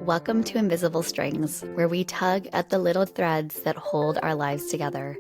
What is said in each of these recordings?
Welcome to Invisible Strings, where we tug at the little threads that hold our lives together.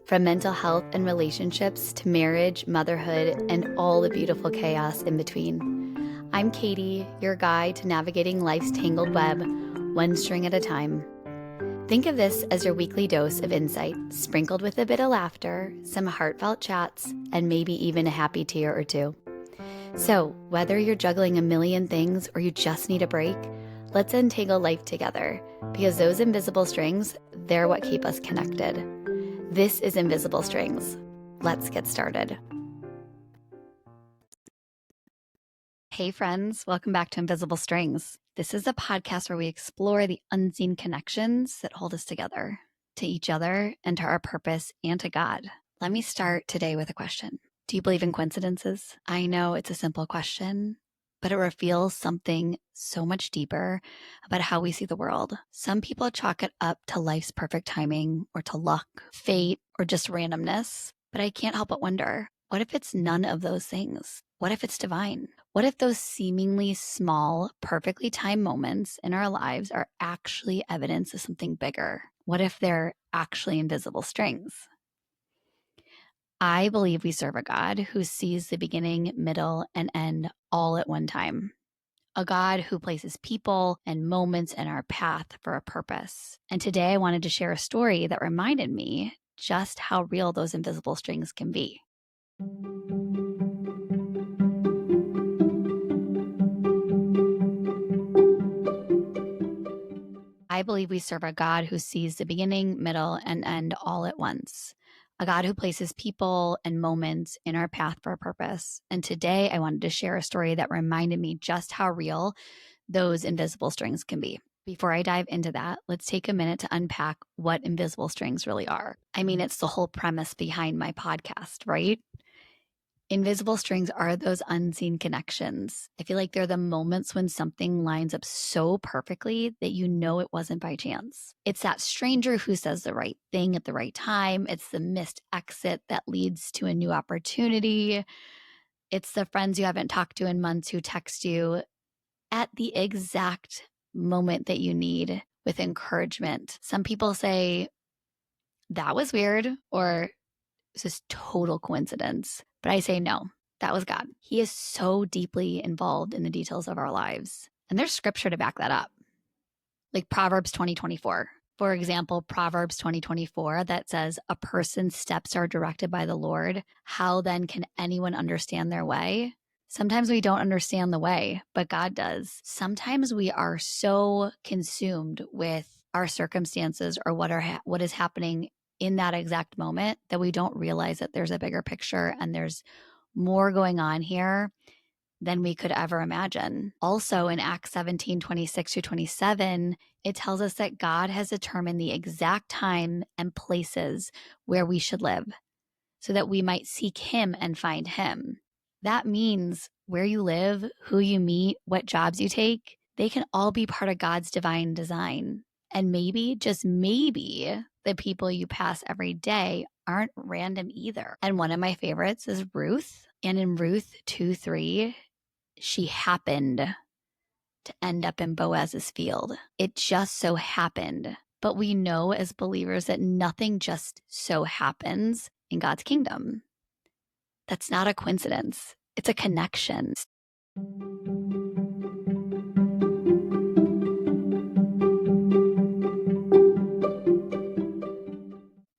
From mental health and relationships to marriage, motherhood, and all the beautiful chaos in between. I'm Katie, your guide to navigating life's tangled web, one string at a time. Think of this as your weekly dose of insight, sprinkled with a bit of laughter, some heartfelt chats, and maybe even a happy tear or two. So, whether you're juggling a million things or you just need a break, let's untangle life together, because those invisible strings, they're what keep us connected. This is Invisible Strings. Let's get started. Hey friends, welcome back to Invisible Strings. This is a podcast where we explore the unseen connections that hold us together, to each other, and to our purpose, and to God. Let me start today with a question. Do you believe in coincidences? I know it's a simple question, but it reveals something so much deeper about how we see the world. Some people chalk it up to life's perfect timing, or to luck, fate, or just randomness. But I can't help but wonder, what if it's none of those things? What if it's divine? What if those seemingly small, perfectly timed moments in our lives are actually evidence of something bigger? What if they're actually invisible strings? I believe we serve a God who sees the beginning, middle, and end all at one time. A God who places people and moments in our path for a purpose. And today I wanted to share a story that reminded me just how real those invisible strings can be. I believe we serve a God who sees the beginning, middle, and end all at once. A God who places people and moments in our path for a purpose. And today I wanted to share a story that reminded me just how real those invisible strings can be. Before I dive into that, let's take a minute to unpack what invisible strings really are. I mean, it's the whole premise behind my podcast, right? Invisible strings are those unseen connections. I feel like they're the moments when something lines up so perfectly that you know it wasn't by chance. It's that stranger who says the right thing at the right time. It's the missed exit that leads to a new opportunity. It's the friends you haven't talked to in months who text you at the exact moment that you need with encouragement. Some people say, that was weird, or it's just total coincidence. But I say no, that was God. He is so deeply involved in the details of our lives. And there's scripture to back that up. Like Proverbs 20:24. For example, Proverbs 20:24 that says, a person's steps are directed by the Lord. How then can anyone understand their way? Sometimes we don't understand the way, but God does. Sometimes we are so consumed with our circumstances or what is happening in that exact moment that we don't realize that there's a bigger picture and there's more going on here than we could ever imagine. Also in Acts 17:26-27, it tells us that God has determined the exact time and places where we should live so that we might seek him and find him. That means where you live, who you meet, what jobs you take, they can all be part of God's divine design. And maybe, just maybe, the people you pass every day aren't random either. And one of my favorites is Ruth. And in Ruth 2:3, she happened to end up in Boaz's field. It just so happened. But we know as believers that nothing just so happens in God's kingdom. That's not a coincidence. It's a connection.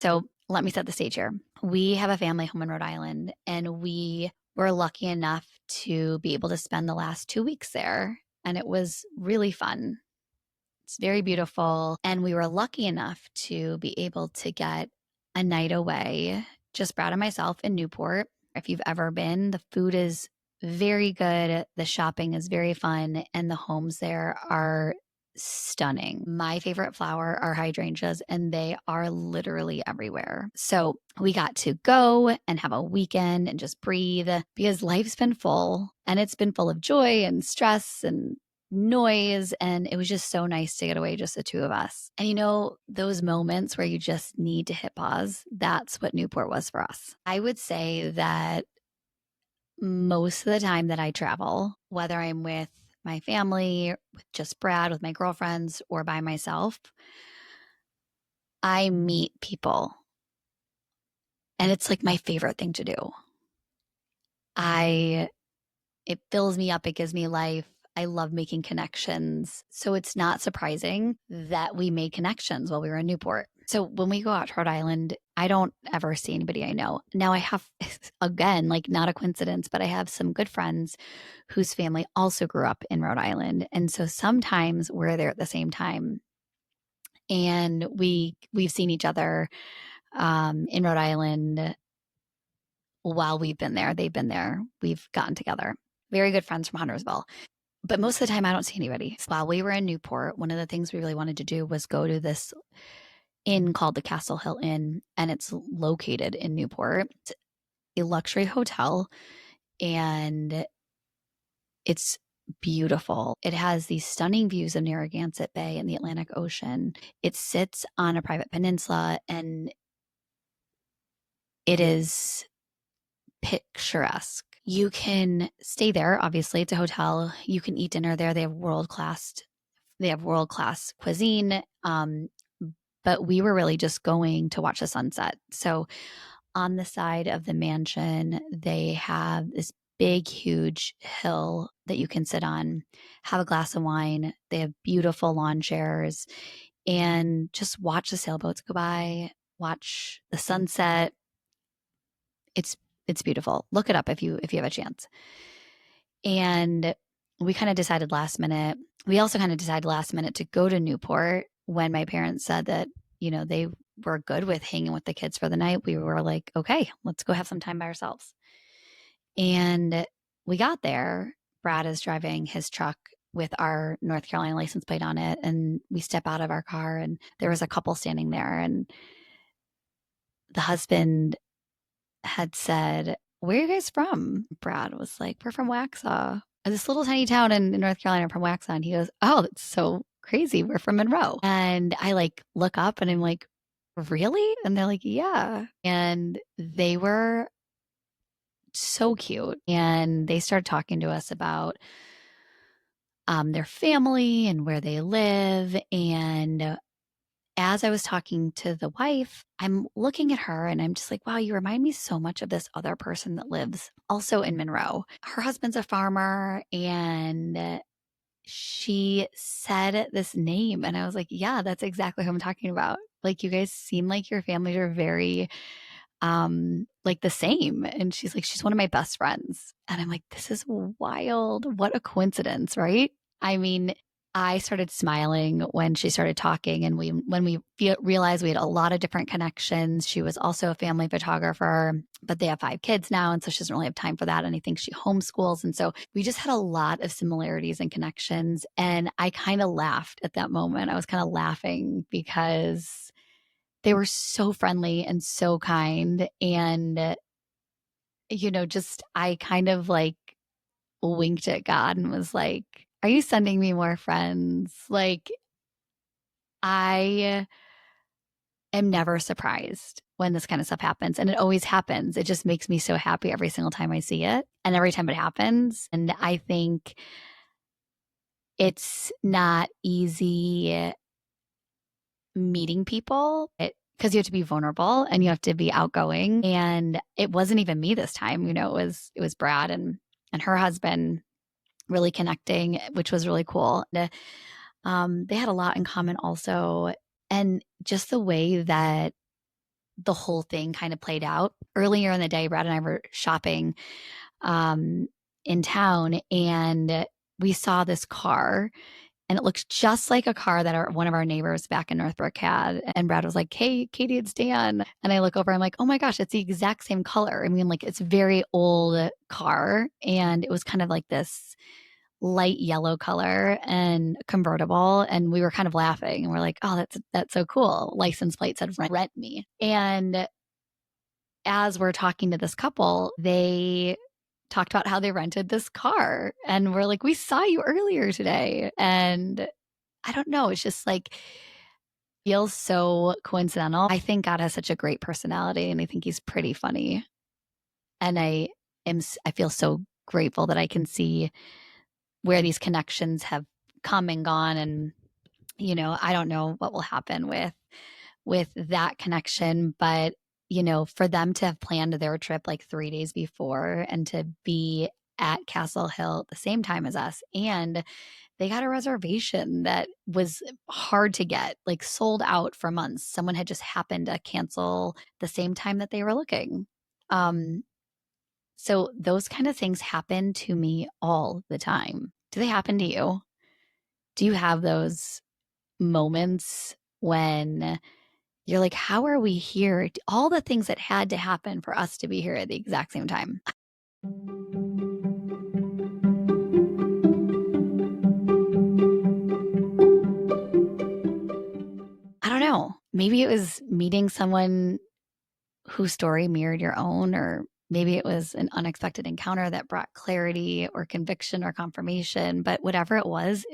So let me set the stage here. We have a family home in Rhode Island, and we were lucky enough to be able to spend the last 2 weeks there. And it was really fun. It's very beautiful. And we were lucky enough to be able to get a night away, just Brad and myself in Newport. If you've ever been, the food is very good. The shopping is very fun. And the homes there are stunning. My favorite flower are hydrangeas, and they are literally everywhere. So we got to go and have a weekend and just breathe, because life's been full, and it's been full of joy and stress and noise. And it was just so nice to get away, just the two of us. And you know, those moments where you just need to hit pause, that's what Newport was for us. I would say that most of the time that I travel, whether I'm with my family, with just Brad, with my girlfriends, or by myself, I meet people. And it's like my favorite thing to do. It fills me up, it gives me life. I love making connections. So it's not surprising that we made connections while we were in Newport. So when we go out to Rhode Island, I don't ever see anybody I know. Now I have, again, like not a coincidence, but I have some good friends whose family also grew up in Rhode Island. And so sometimes we're there at the same time. And we've seen each other in Rhode Island while we've been there. They've been there. We've gotten together. Very good friends from Huntersville. But most of the time, I don't see anybody. While we were in Newport, one of the things we really wanted to do was go to this inn called the Castle Hill Inn, and it's located in Newport. It's a luxury hotel, and it's beautiful. It has these stunning views of Narragansett Bay and the Atlantic Ocean. It sits on a private peninsula, and it is picturesque. You can stay there. Obviously, it's a hotel. You can eat dinner there. They have world class cuisine. But we were really just going to watch the sunset. So on the side of the mansion, they have this big, huge hill that you can sit on, have a glass of wine. They have beautiful lawn chairs, and just watch the sailboats go by, watch the sunset. It's beautiful. Look it up if you have a chance. And we kind of decided last minute. We also kind of decided last minute to go to Newport when my parents said that, they were good with hanging with the kids for the night. We were like, okay, let's go have some time by ourselves. And we got there. Brad is driving his truck with our North Carolina license plate on it. And we step out of our car, and there was a couple standing there. And the husband had said, "Where are you guys from?" Brad was like, "We're from Waxhaw, this little tiny town in North Carolina, from Waxhaw." And he goes, "Oh, that's so crazy. We're from Monroe." And I like look up and I'm like, "Really?" And they're like, "Yeah." And they were so cute. And they started talking to us about their family and where they live. And as I was talking to the wife, I'm looking at her and I'm just like, wow, you remind me so much of this other person that lives also in Monroe. Her husband's a farmer, and she said this name. And I was like, yeah, that's exactly who I'm talking about. Like, you guys seem like your families are very like the same. And she's like, she's one of my best friends. And I'm like, this is wild. What a coincidence, right? I mean, I started smiling when she started talking, and when we realized we had a lot of different connections. She was also a family photographer, but they have 5 kids now, and so she doesn't really have time for that. And I think she homeschools, and so we just had a lot of similarities and connections. And I kind of laughed at that moment. I was kind of laughing because they were so friendly and so kind, and just I kind of like winked at God and was like, are you sending me more friends? Like, I am never surprised when this kind of stuff happens. And it always happens. It just makes me so happy every single time I see it and every time it happens. And I think it's not easy meeting people because you have to be vulnerable and you have to be outgoing. And it wasn't even me this time. It was Brad and her husband really connecting, which was really cool. They had a lot in common also. And just the way that the whole thing kind of played out. Earlier in the day, Brad and I were shopping in town, and we saw this car, and it looks just like a car that one of our neighbors back in Northbrook had. And Brad was like, "Hey, Katie, it's Dan." And I look over, I'm like, "Oh my gosh, it's the exact same color." I mean, like, it's a very old car, and it was kind of like this light yellow color and convertible. And we were kind of laughing, and we're like, "Oh, that's so cool." License plate said rent me. And as we're talking to this couple, they talked about how they rented this car. And we're like, "We saw you earlier today." And I don't know, it's just like feels so coincidental. I think God has such a great personality, and I think he's pretty funny. And I feel so grateful that I can see where these connections have come and gone. And, I don't know what will happen with that connection, but for them to have planned their trip like 3 days before and to be at Castle Hill at the same time as us, and they got a reservation that was hard to get, like sold out for months. Someone had just happened to cancel the same time that they were looking. So those kind of things happen to me all the time. Do they happen to you? Do you have those moments when you're like, how are we here? All the things that had to happen for us to be here at the exact same time. I don't know. Maybe it was meeting someone whose story mirrored your own, or maybe it was an unexpected encounter that brought clarity or conviction or confirmation. But whatever it was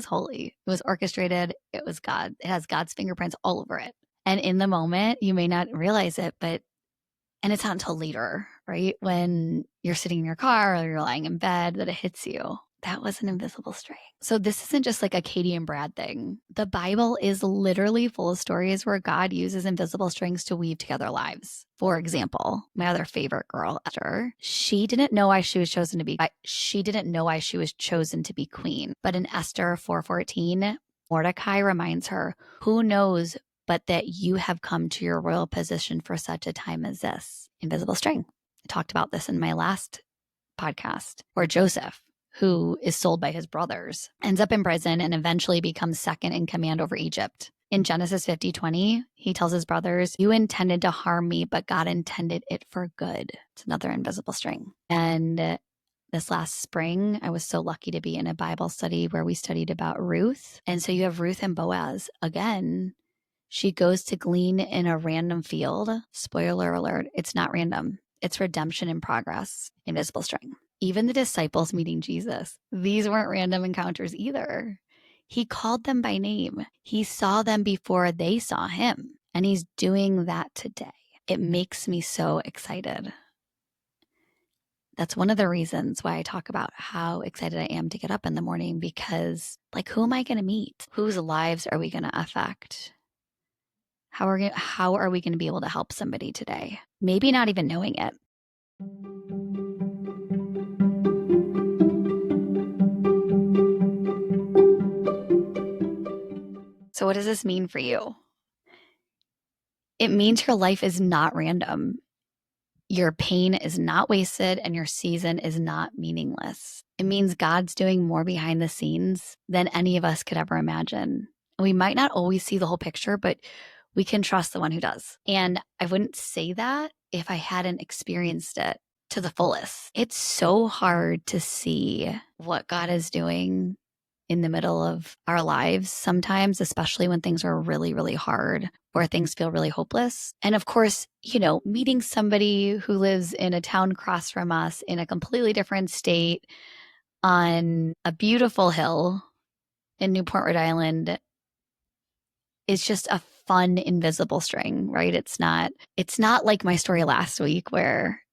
holy. It was orchestrated. It was God. It has God's fingerprints all over it. And in the moment, you may not realize it, and it's not until later, right? When you're sitting in your car or you're lying in bed that it hits you. That was an invisible string. So this isn't just like a Katie and Brad thing. The Bible is literally full of stories where God uses invisible strings to weave together lives. For example, my other favorite girl, Esther, she didn't know why she was chosen to be queen. But in Esther 4:14, Mordecai reminds her, "Who knows but that you have come to your royal position for such a time as this." Invisible string. I talked about this in my last podcast. Or Joseph, who is sold by his brothers, ends up in prison and eventually becomes second in command over Egypt. In Genesis 50:20, he tells his brothers, "You intended to harm me, but God intended it for good." It's another invisible string. And this last spring, I was so lucky to be in a Bible study where we studied about Ruth. And so you have Ruth and Boaz. Again, she goes to glean in a random field. Spoiler alert, it's not random. It's redemption in progress. Invisible string. Even the disciples meeting Jesus, these weren't random encounters either. He called them by name. He saw them before they saw him. And he's doing that today. It makes me so excited. That's one of the reasons why I talk about how excited I am to get up in the morning, because who am I going to meet? Whose lives are we going to affect? How are we going to be able to help somebody today? Maybe not even knowing it. So what does this mean for you? It means your life is not random. Your pain is not wasted and your season is not meaningless. It means God's doing more behind the scenes than any of us could ever imagine. We might not always see the whole picture, but we can trust the one who does. And I wouldn't say that if I hadn't experienced it to the fullest. It's so hard to see what God is doing in the middle of our lives sometimes, especially when things are really, really hard or things feel really hopeless. And of course, meeting somebody who lives in a town across from us in a completely different state on a beautiful hill in Newport, Rhode Island is just a fun invisible string, right? It's not like my story last week where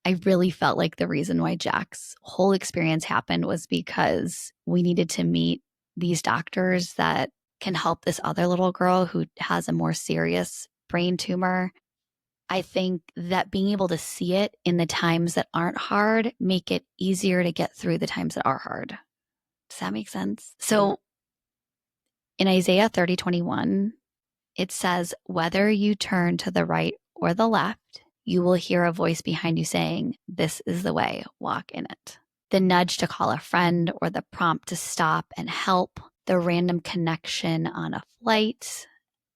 I really felt like the reason why Jack's whole experience happened was because we needed to meet these doctors that can help this other little girl who has a more serious brain tumor. I think that being able to see it in the times that aren't hard make it easier to get through the times that are hard. Does that make sense? So in Isaiah 30:21, it says, "Whether you turn to the right or the left, you will hear a voice behind you saying, 'This is the way, walk in it.'" The nudge to call a friend or the prompt to stop and help, the random connection on a flight.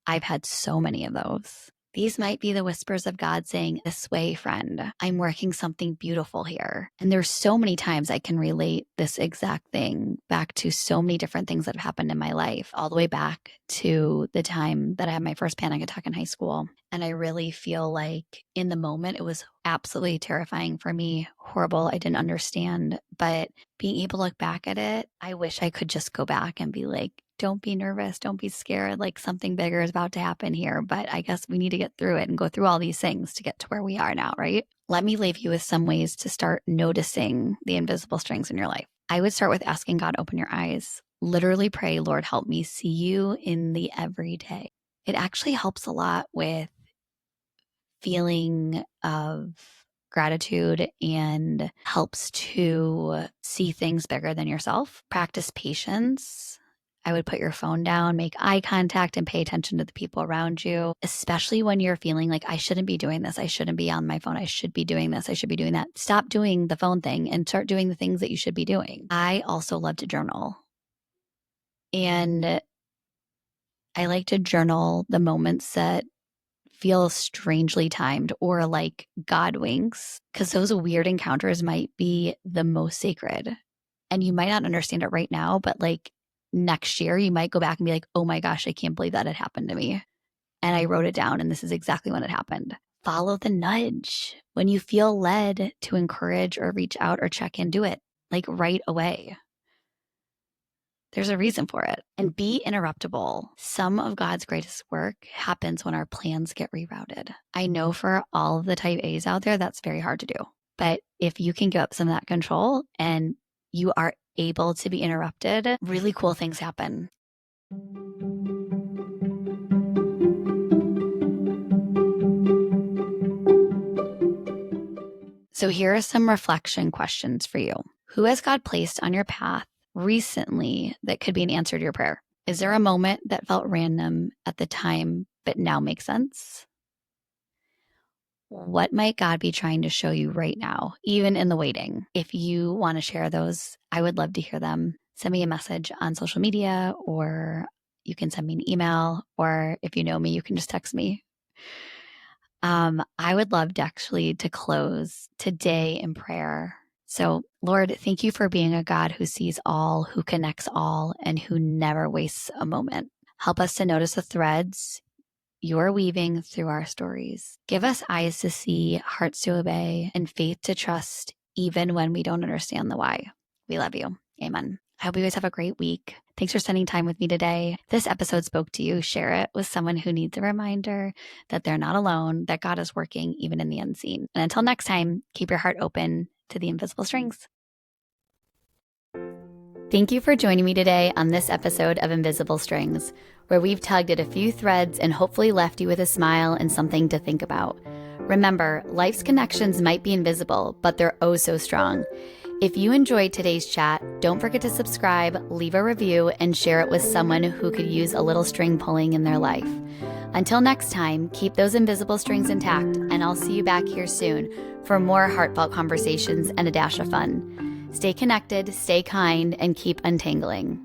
I've had so many of those. These might be the whispers of God saying, "This way, friend. I'm working something beautiful here." And there's so many times I can relate this exact thing back to so many different things that have happened in my life, all the way back to the time that I had my first panic attack in high school. And I really feel like in the moment, it was absolutely terrifying for me, horrible. I didn't understand. But being able to look back at it, I wish I could just go back and be like, don't be nervous. Don't be scared. Like something bigger is about to happen here. But I guess we need to get through it and go through all these things to get to where we are now, right? Let me leave you with some ways to start noticing the invisible strings in your life. I would start with asking God, open your eyes. Literally pray, Lord, help me see you in the everyday. It actually helps a lot with feeling of gratitude and helps to see things bigger than yourself. Practice patience. I would put your phone down, make eye contact, and pay attention to the people around you, especially when you're feeling like, I shouldn't be doing this. I shouldn't be on my phone. I should be doing this. I should be doing that. Stop doing the phone thing and start doing the things that you should be doing. I also love to journal. And I like to journal the moments that feel strangely timed or like God winks, because those weird encounters might be the most sacred. And you might not understand it right now, but like next year, you might go back and be like, oh my gosh, I can't believe that had happened to me. And I wrote it down, and this is exactly when it happened. Follow the nudge. When you feel led to encourage or reach out or check in, do it like right away. There's a reason for it. And be interruptible. Some of God's greatest work happens when our plans get rerouted. I know for all of the type A's out there, that's very hard to do. But if you can give up some of that control and you are able to be interrupted, really cool things happen. So here are some reflection questions for you. Who has God placed on your path recently that could be an answer to your prayer? Is there a moment that felt random at the time but now makes sense? What might God be trying to show you right now, even in the waiting? If you want to share those, I would love to hear them. Send me a message on social media, or you can send me an email, or if you know me, you can just text me. I would love to close today in prayer. So, Lord, thank you for being a God who sees all, who connects all, and who never wastes a moment. Help us to notice the threads you're weaving through our stories. Give us eyes to see, hearts to obey, and faith to trust, even when we don't understand the why. We love you. Amen. I hope you guys have a great week. Thanks for spending time with me today. If this episode spoke to you, share it with someone who needs a reminder that they're not alone, that God is working even in the unseen. And until next time, keep your heart open to the invisible strings. Thank you for joining me today on this episode of Invisible Strings, where we've tugged at a few threads and hopefully left you with a smile and something to think about. Remember, life's connections might be invisible, but they're oh so strong. If you enjoyed today's chat, don't forget to subscribe, leave a review, and share it with someone who could use a little string pulling in their life. Until next time, keep those invisible strings intact, and I'll see you back here soon for more heartfelt conversations and a dash of fun. Stay connected, stay kind, and keep untangling.